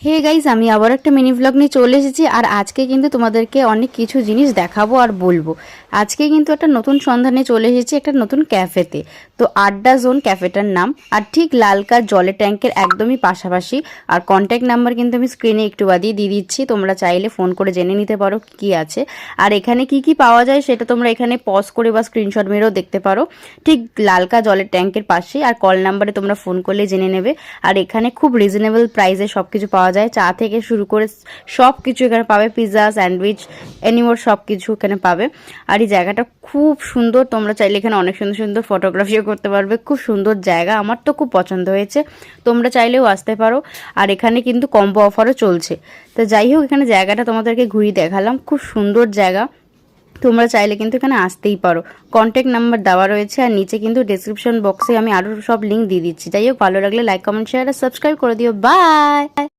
Hey guys, আমি আবার একটা মিনি ব্লগ নিয়ে চলে এসেছি। আর আজকে কিন্তু তোমাদেরকে অনেক কিছু জিনিস দেখাবো আর বলবো। আজকে কিন্তু একটা নতুন সন্ধানে চলে এসেছি, একটা নতুন ক্যাফেতে। তো আড্ডা জোন ক্যাফেটার নাম, আর ঠিক লালকার জলের ট্যাঙ্কের একদমই পাশাপাশি। আর কন্ট্যাক্ট নাম্বার কিন্তু আমি স্ক্রিনে একটু বাদেই দিয়ে দিচ্ছি, তোমরা চাইলে ফোন করে জেনে নিতে পারো কি আছে। আর এখানে কি কি পাওয়া যায় সেটা তোমরা এখানে পজ করে বা স্ক্রিনশট মেরেও দেখতে পারো। ঠিক লালকা জলের ট্যাঙ্কের পাশে, আর কল নাম্বারে তোমরা ফোন করলে জেনে নেবে। আর এখানে খুব রিজনেবল প্রাইসে সব কিছু পাওয়া যায়, চা থেকে শুরু করে সব কিছু এখানে পাবে, পিৎজা, স্যান্ডউইচ, এনিমোর সব কিছু এখানে পাবে। আর এই জায়গাটা খুব সুন্দর, তোমরা চাইলে এখানে অনেক সুন্দর সুন্দর ফটোগ্রাফিও করতে পারবে। খুব সুন্দর জায়গা, আমার তো খুব পছন্দ হয়েছে, তোমরা চাইলেও আসতে পারো। আর এখানে কিন্তু কম্বো অফারও চলছে। তো যাই হোক, এখানে জায়গাটা তোমাদেরকে ঘুরিয়ে দেখালাম, খুব সুন্দর জায়গা, তোমরা চাইলে কিন্তু এখানে আসতেই পারো। কন্ট্যাক্ট নাম্বার দেওয়া রয়েছে, আর নিচে কিন্তু ডেসক্রিপশন বক্সে আমি আরও সব লিঙ্ক দিয়ে দিচ্ছি। যাই হোক, ভালো লাগলে লাইক, কমেন্ট, শেয়ার আর সাবস্ক্রাইব করে দিও। বাই।